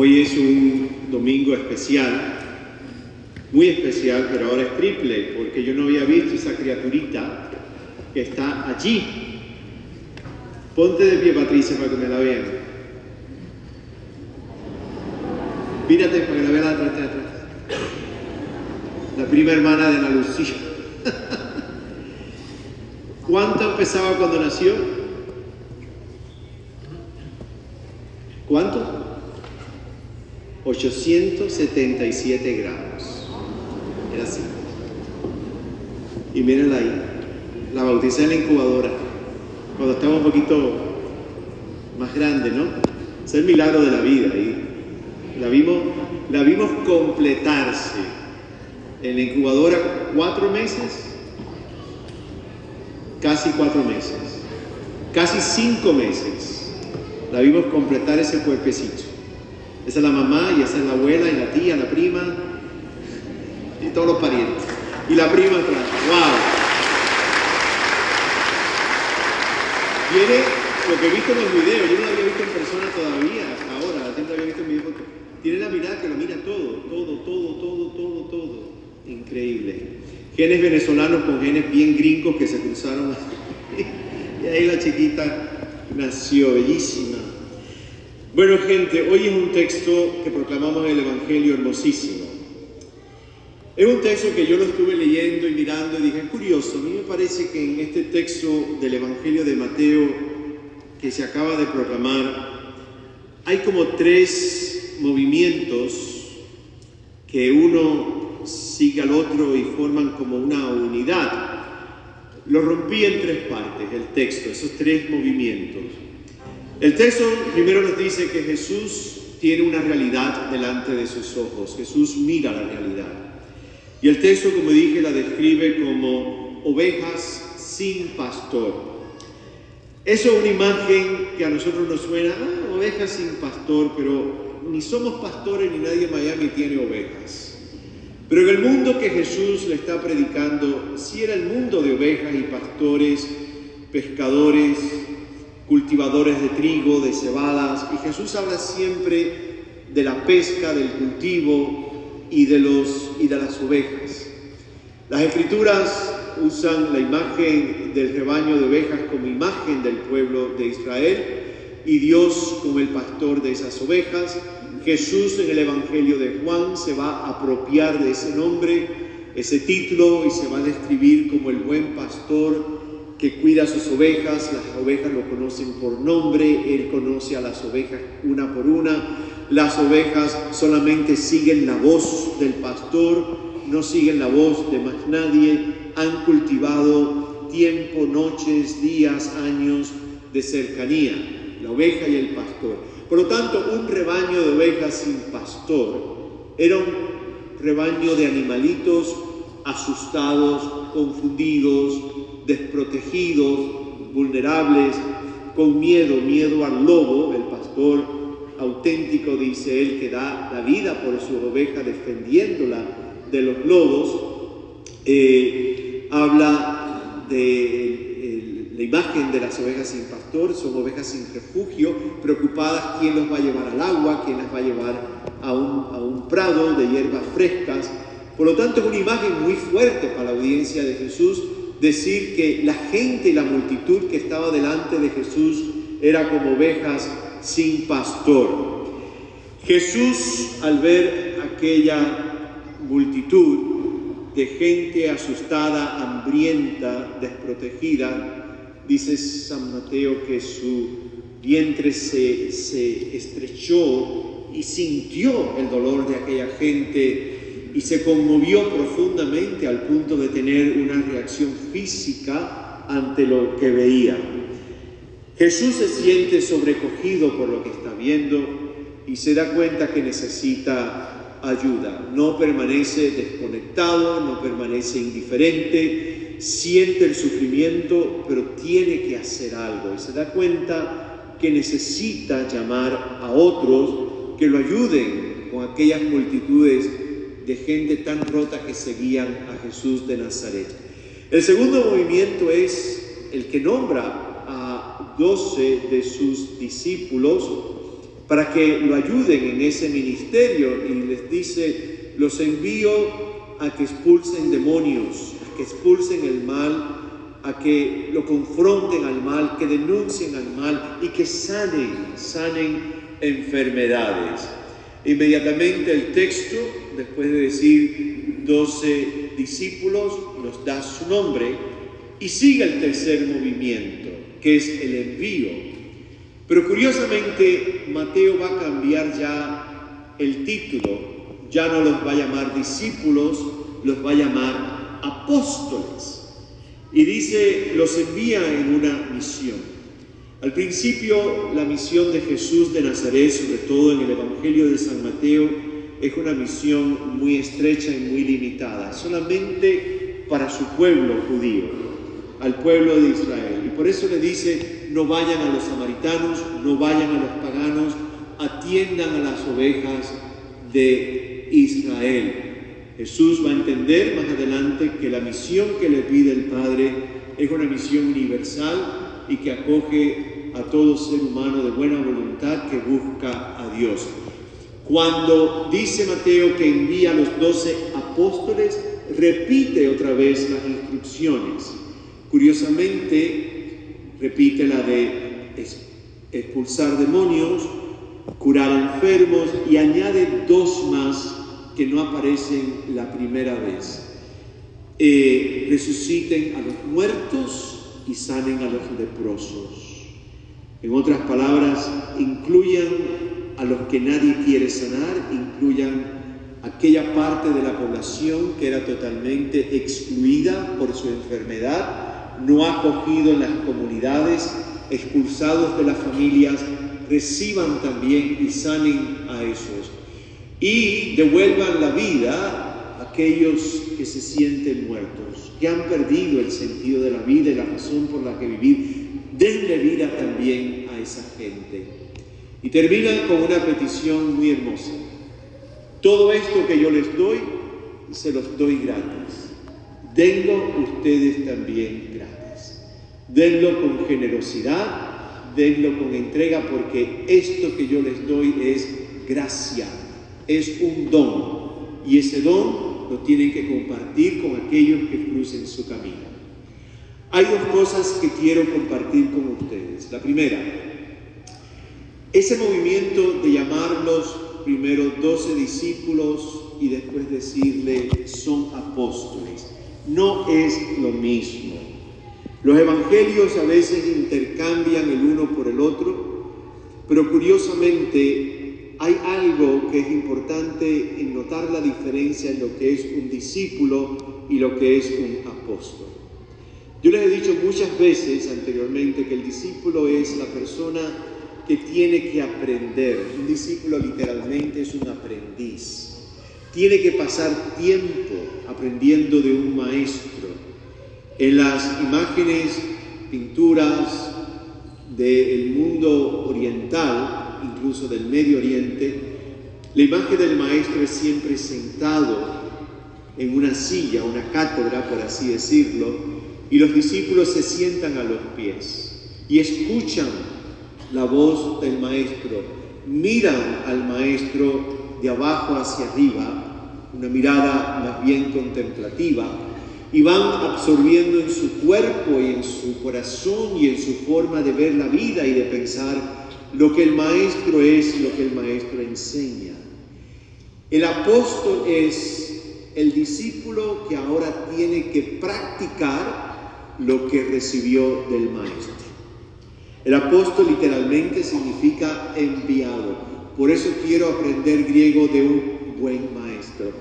Hoy es un domingo especial, muy especial, pero ahora es triple, porque yo no había visto esa criaturita que está allí. Ponte de pie, Patricia, para que me la vean. Mírate para que la vean atrás. La prima hermana de Ana Lucía. ¿Cuánto pesaba cuando nació? ¿Cuánto? 877 gramos. Era así. Y mírenla ahí. La bauticé en la incubadora. Cuando estaba un poquito más grande, ¿no? Es el milagro de la vida. Y la vimos completarse. En la incubadora 4 meses. Casi 4 meses. Casi 5 meses. La vimos completar ese cuerpecito. Esa es la mamá, y esa es la abuela, y la tía, la prima, y todos los parientes. Y la prima atrás. ¡Wow! Viene lo que he visto en los videos. Yo no lo había visto en persona todavía, hasta ahora. La gente lo había visto en videos porque tiene la mirada que lo mira todo. Increíble. Genes venezolanos con genes bien gringos que se cruzaron. Y ahí la chiquita nació, bellísima. Bueno, gente, hoy es un texto que proclamamos en el Evangelio hermosísimo. Es un texto que yo lo estuve leyendo y mirando y dije, es curioso, a mí me parece que en este texto del Evangelio de Mateo que se acaba de proclamar, hay como 3 movimientos que uno sigue al otro y forman como una unidad. Lo rompí en 3 partes, el texto, esos 3 movimientos. El texto primero nos dice que Jesús tiene una realidad delante de sus ojos. Jesús mira la realidad. Y el texto, como dije, la describe como ovejas sin pastor. Eso es una imagen que a nosotros nos suena, ovejas sin pastor, pero ni somos pastores ni nadie en Miami tiene ovejas. Pero en el mundo que Jesús le está predicando, sí era el mundo de ovejas y pastores, pescadores, cultivadores de trigo, de cebadas, y Jesús habla siempre de la pesca, del cultivo y de las ovejas. Las Escrituras usan la imagen del rebaño de ovejas como imagen del pueblo de Israel y Dios como el pastor de esas ovejas. Jesús en el Evangelio de Juan se va a apropiar de ese nombre, ese título, y se va a describir como el buen pastor que cuida a sus ovejas. Las ovejas lo conocen por nombre, Él conoce a las ovejas una por una. Las ovejas solamente siguen la voz del pastor, no siguen la voz de más nadie. Han cultivado tiempo, noches, días, años de cercanía, la oveja y el pastor. Por lo tanto, un rebaño de ovejas sin pastor era un rebaño de animalitos asustados, confundidos, desprotegidos, vulnerables, con miedo al lobo. El pastor auténtico, dice él, que da la vida por su oveja defendiéndola de los lobos. Habla de la imagen de las ovejas sin pastor. Son ovejas sin refugio, preocupadas quién los va a llevar al agua, quién las va a llevar a un prado de hierbas frescas. Por lo tanto, es una imagen muy fuerte para la audiencia de Jesús decir que la gente y la multitud que estaba delante de Jesús era como ovejas sin pastor. Jesús, al ver aquella multitud de gente asustada, hambrienta, desprotegida, dice San Mateo que su vientre se estrechó y sintió el dolor de aquella gente y se conmovió profundamente al punto de tener una reacción física ante lo que veía. Jesús se siente sobrecogido por lo que está viendo y se da cuenta que necesita ayuda. No permanece desconectado, no permanece indiferente, siente el sufrimiento, pero tiene que hacer algo. Y se da cuenta que necesita llamar a otros que lo ayuden con aquellas multitudes de gente tan rota que seguían a Jesús de Nazaret. El segundo movimiento es el que nombra a 12 de sus discípulos para que lo ayuden en ese ministerio, y les dice: los envío a que expulsen demonios, a que expulsen el mal, a que lo confronten al mal, que denuncien al mal y que sanen enfermedades. Inmediatamente el texto, después de decir 12 discípulos, nos da su nombre y sigue el tercer movimiento, que es el envío. Pero curiosamente Mateo va a cambiar ya el título, ya no los va a llamar discípulos, los va a llamar apóstoles. Y dice: los envía en una misión. Al principio, la misión de Jesús de Nazaret, sobre todo en el Evangelio de San Mateo, es una misión muy estrecha y muy limitada, solamente para su pueblo judío, al pueblo de Israel. Y por eso le dice: no vayan a los samaritanos, no vayan a los paganos, atiendan a las ovejas de Israel. Jesús va a entender más adelante que la misión que le pide el Padre es una misión universal y que acoge a todo ser humano de buena voluntad que busca a Dios. Cuando dice Mateo que envía a los 12 apóstoles, repite otra vez las instrucciones. Curiosamente, repite la de expulsar demonios, curar enfermos, y añade 2 más que no aparecen la primera vez. Resuciten a los muertos y sanen a los leprosos. En otras palabras, incluyan a los que nadie quiere sanar, incluyan aquella parte de la población que era totalmente excluida por su enfermedad, no acogida en las comunidades, expulsados de las familias, reciban también y sanen a esos. Y devuelvan la vida a aquellos que se sienten muertos, que han perdido el sentido de la vida y la razón por la que vivir. Denle vida también a esa gente. Y terminan con una petición muy hermosa: todo esto que yo les doy, se los doy gratis. Denlo ustedes también gratis. Denlo con generosidad, denlo con entrega, porque esto que yo les doy es gracia. Es un don, y ese don lo tienen que compartir con aquellos que crucen su camino. Hay 2 cosas que quiero compartir con ustedes. La primera, ese movimiento de llamarlos primero 12 discípulos y después decirle son apóstoles, no es lo mismo. Los evangelios a veces intercambian el uno por el otro, pero curiosamente hay algo que es importante en notar la diferencia en lo que es un discípulo y lo que es un apóstol. Yo les he dicho muchas veces anteriormente que el discípulo es la persona que tiene que aprender. Un discípulo literalmente es un aprendiz. Tiene que pasar tiempo aprendiendo de un maestro. En las imágenes, pinturas del mundo oriental, incluso del Medio Oriente, la imagen del maestro es siempre sentado en una silla, una cátedra, por así decirlo, y los discípulos se sientan a los pies y escuchan la voz del maestro, miran al maestro de abajo hacia arriba, una mirada más bien contemplativa, y van absorbiendo en su cuerpo y en su corazón y en su forma de ver la vida y de pensar lo que el maestro es, lo que el maestro enseña. El apóstol es el discípulo que ahora tiene que practicar lo que recibió del maestro. El apóstol literalmente significa enviado. Por eso quiero aprender griego de un buen maestro.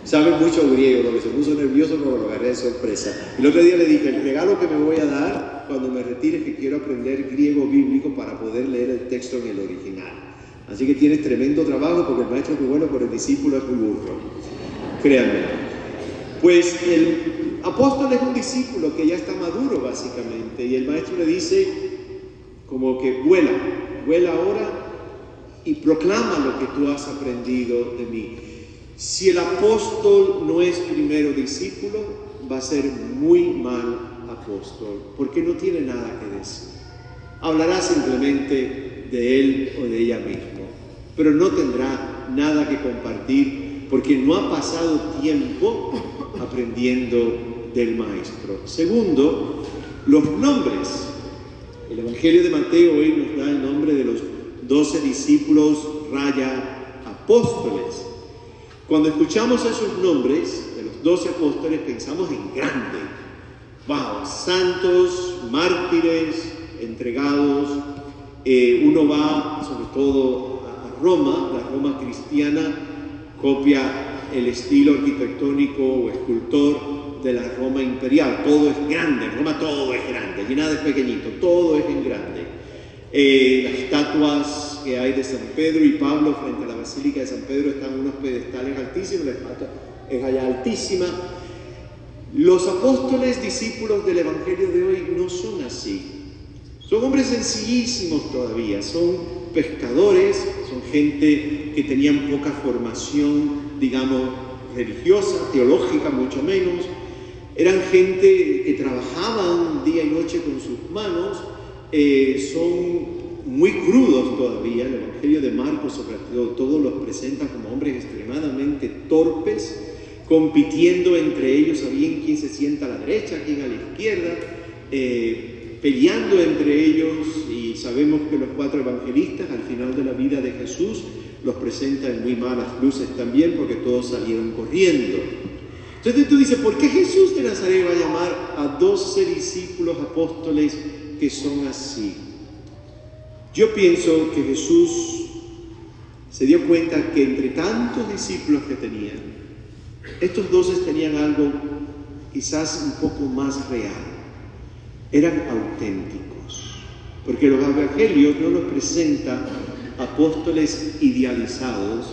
Sabe mucho griego, lo que se puso nervioso porque lo agarré de sorpresa. El otro día le dije, el regalo que me voy a dar cuando me retire es que quiero aprender griego bíblico para poder leer el texto en el original. Así que tienes tremendo trabajo porque el maestro es muy bueno, pero el discípulo es muy burro. Créanme. Pues el apóstol es un discípulo que ya está maduro básicamente, y el maestro le dice como que vuela ahora y proclama lo que tú has aprendido de mí. Si el apóstol no es primero discípulo, va a ser muy mal apóstol, porque no tiene nada que decir. hablará simplemente de él o de ella mismo, pero no tendrá nada que compartir porque no ha pasado tiempo aprendiendo del Maestro. Segundo, los nombres. El Evangelio de Mateo hoy nos da el nombre de los 12 discípulos apóstoles. Cuando escuchamos esos nombres de los 12 apóstoles pensamos en grande. ¡Wow! Santos, mártires, entregados. Uno va sobre todo a Roma, la Roma cristiana copia el estilo arquitectónico o escultor de la Roma imperial. Todo es grande, en Roma todo es grande, allí nada es pequeñito, todo es en grande. Las estatuas que hay de San Pedro y Pablo frente a la Basílica de San Pedro están en unos pedestales altísimos, la estatua es allá altísima. Los apóstoles, discípulos del Evangelio de hoy, no son así. Son hombres sencillísimos todavía, son pescadores, son gente que tenían poca formación, digamos, religiosa, teológica mucho menos. Eran gente que trabajaban día y noche con sus manos, son muy crudos todavía. El Evangelio de Marcos, sobre todo, los presenta como hombres extremadamente torpes, compitiendo entre ellos a bien quién se sienta a la derecha, quién a la izquierda, peleando entre ellos, y sabemos que los 4 evangelistas al final de la vida de Jesús los presentan en muy malas luces también, porque todos salieron corriendo. Entonces tú dices, ¿por qué Jesús de Nazaret va a llamar a 12 discípulos apóstoles que son así? Yo pienso que Jesús se dio cuenta que entre tantos discípulos que tenían, estos 12 tenían algo quizás un poco más real. Eran auténticos, porque los evangelios no nos presenta apóstoles idealizados,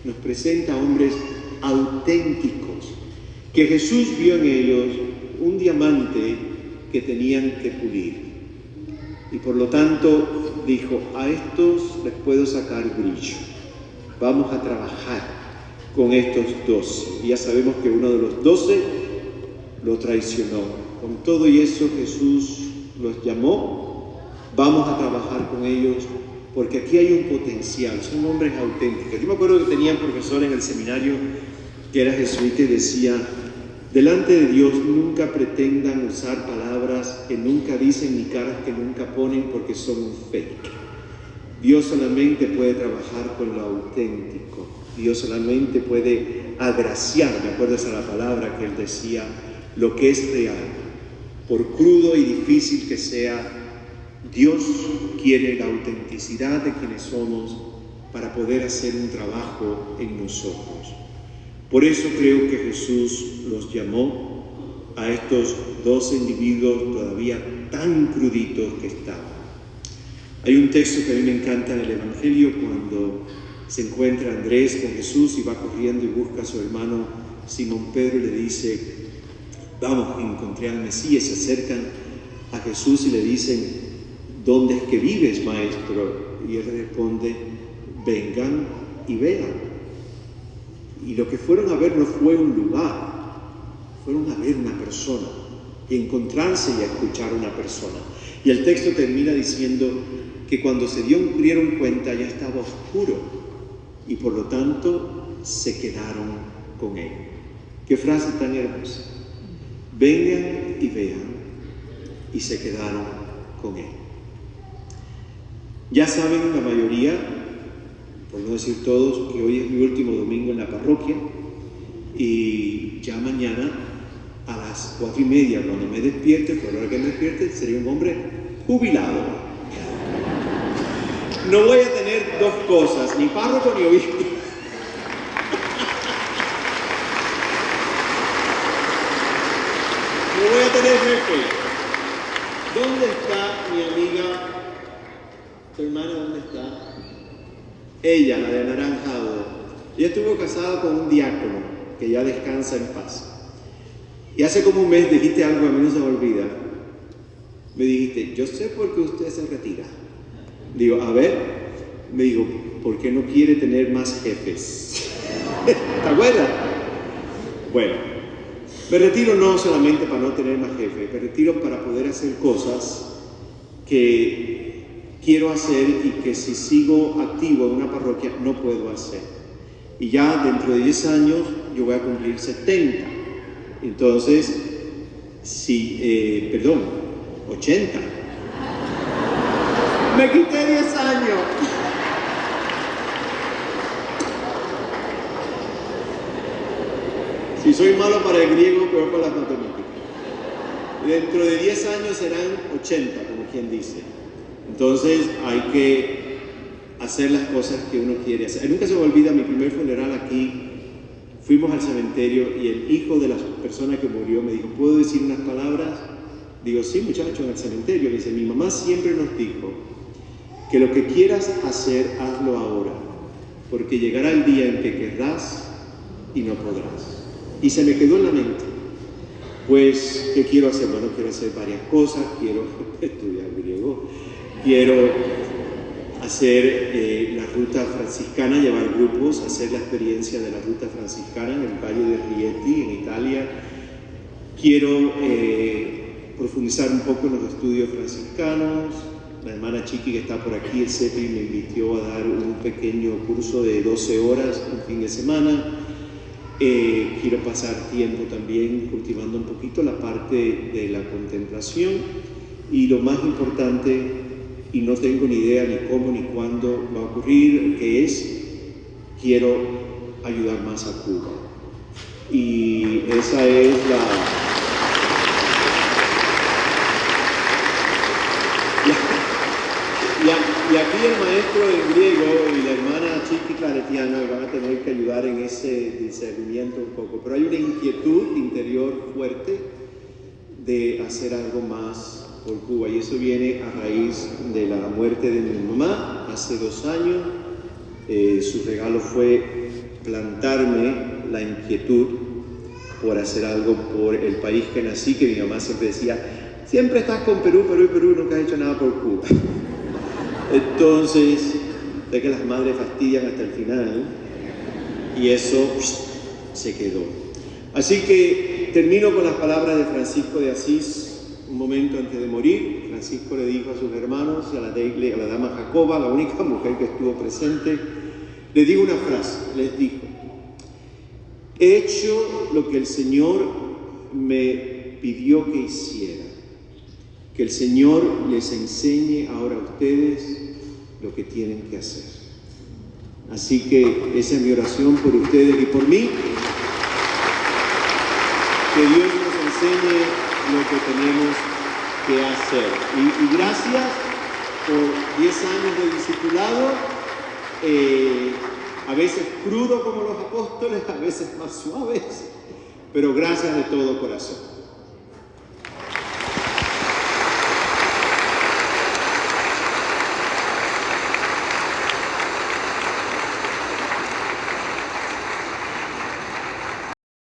nos presenta hombres auténticos, que Jesús vio en ellos un diamante que tenían que pulir. Y por lo tanto dijo, a estos les puedo sacar brillo, vamos a trabajar con estos 12. Y ya sabemos que uno de los 12 lo traicionó. Con todo y eso Jesús los llamó, vamos a trabajar con ellos, porque aquí hay un potencial, son hombres auténticos. Yo me acuerdo que tenía un profesor en el seminario que era jesuita y decía, delante de Dios nunca pretendan usar palabras que nunca dicen ni caras que nunca ponen, porque son un fake. Dios solamente puede trabajar con lo auténtico, Dios solamente puede agraciar, me acuerdo esa la palabra que él decía, lo que es real. Por crudo y difícil que sea, Dios quiere la autenticidad de quienes somos para poder hacer un trabajo en nosotros. Por eso creo que Jesús los llamó a estos 12 individuos todavía tan cruditos que estaban. Hay un texto que a mí me encanta en el Evangelio cuando se encuentra Andrés con Jesús y va corriendo y busca a su hermano Simón Pedro y le dice, vamos, encontré al Mesías. Se acercan a Jesús y le dicen, ¿dónde es que vives, maestro? Y él responde, vengan y vean. Y lo que fueron a ver no fue un lugar, fueron a ver una persona, y encontrarse y a escuchar a una persona. Y el texto termina diciendo que cuando se dieron cuenta ya estaba oscuro, y por lo tanto se quedaron con él. ¡Qué frase tan hermosa! Vengan y vean, y se quedaron con él. Ya saben la mayoría, por no decir todos, que hoy es mi último domingo en la parroquia, y ya mañana a las 4:30, cuando me despierte, por la hora que me despierte, seré un hombre jubilado. No voy a tener 2 cosas, ni párroco ni obispo. No voy a tener jefe. ¿Dónde está mi amiga? ¿Tu hermana dónde está? Ella, la de anaranjado. Ella estuvo casada con un diácono que ya descansa en paz. Y hace como un mes dijiste algo, a mí no se me olvida. Me dijiste, yo sé por qué usted se retira. Digo, a ver. Me digo, ¿por qué no quiere tener más jefes? ¿Te acuerdas? Bueno, me retiro no solamente para no tener más jefes, me retiro para poder hacer cosas que quiero hacer y que si sigo activo en una parroquia no puedo hacer. Y ya dentro de 10 años yo voy a cumplir 70. Entonces, si, 80. Me quité 10 años. Si soy malo para el griego, peor para las matemáticas. Dentro de 10 años serán 80, como quien dice. Entonces hay que hacer las cosas que uno quiere hacer. Nunca se me olvida mi primer funeral aquí. Fuimos al cementerio y el hijo de la persona que murió me dijo, ¿puedo decir unas palabras? Digo, sí, muchacho, en el cementerio. Me dice, mi mamá siempre nos dijo que lo que quieras hacer, hazlo ahora, porque llegará el día en que querrás y no podrás. Y se me quedó en la mente. Pues, ¿qué quiero hacer? Bueno, quiero hacer varias cosas. Quiero estudiar griego, quiero hacer la ruta franciscana, llevar grupos, hacer la experiencia de la ruta franciscana en el Valle de Rieti, en Italia. Quiero profundizar un poco en los estudios franciscanos. La hermana Chiqui, que está por aquí, el CEPI, me invitó a dar un pequeño curso de 12 horas un fin de semana. Quiero pasar tiempo también cultivando un poquito la parte de la contemplación y lo más importante, y no tengo ni idea ni cómo ni cuándo va a ocurrir, que es, quiero ayudar más a Cuba. Y esa es y aquí el maestro en griego y la hermana Chiqui Claretiana me van a tener que ayudar en ese discernimiento un poco, pero hay una inquietud interior fuerte de hacer algo más por Cuba, y eso viene a raíz de la muerte de mi mamá hace 2 años. Su regalo fue plantarme la inquietud por hacer algo por el país que nací, que mi mamá siempre decía, siempre estás con Perú, Perú y Perú, nunca has hecho nada por Cuba. Entonces, ve que las madres fastidian hasta el final, y eso se quedó. Así que termino con las palabras de Francisco de Asís. Un momento antes de morir, Francisco le dijo a sus hermanos y a la dama Jacoba, la única mujer que estuvo presente, le dijo una frase, les dijo, he hecho lo que el Señor me pidió que hiciera. Que el Señor les enseñe ahora a ustedes lo que tienen que hacer. Así que esa es mi oración por ustedes y por mí. Que Dios nos enseñe lo que tenemos que hacer. Y gracias por 10 años de discipulado, a veces crudo como los apóstoles, a veces más suaves, pero gracias de todo corazón.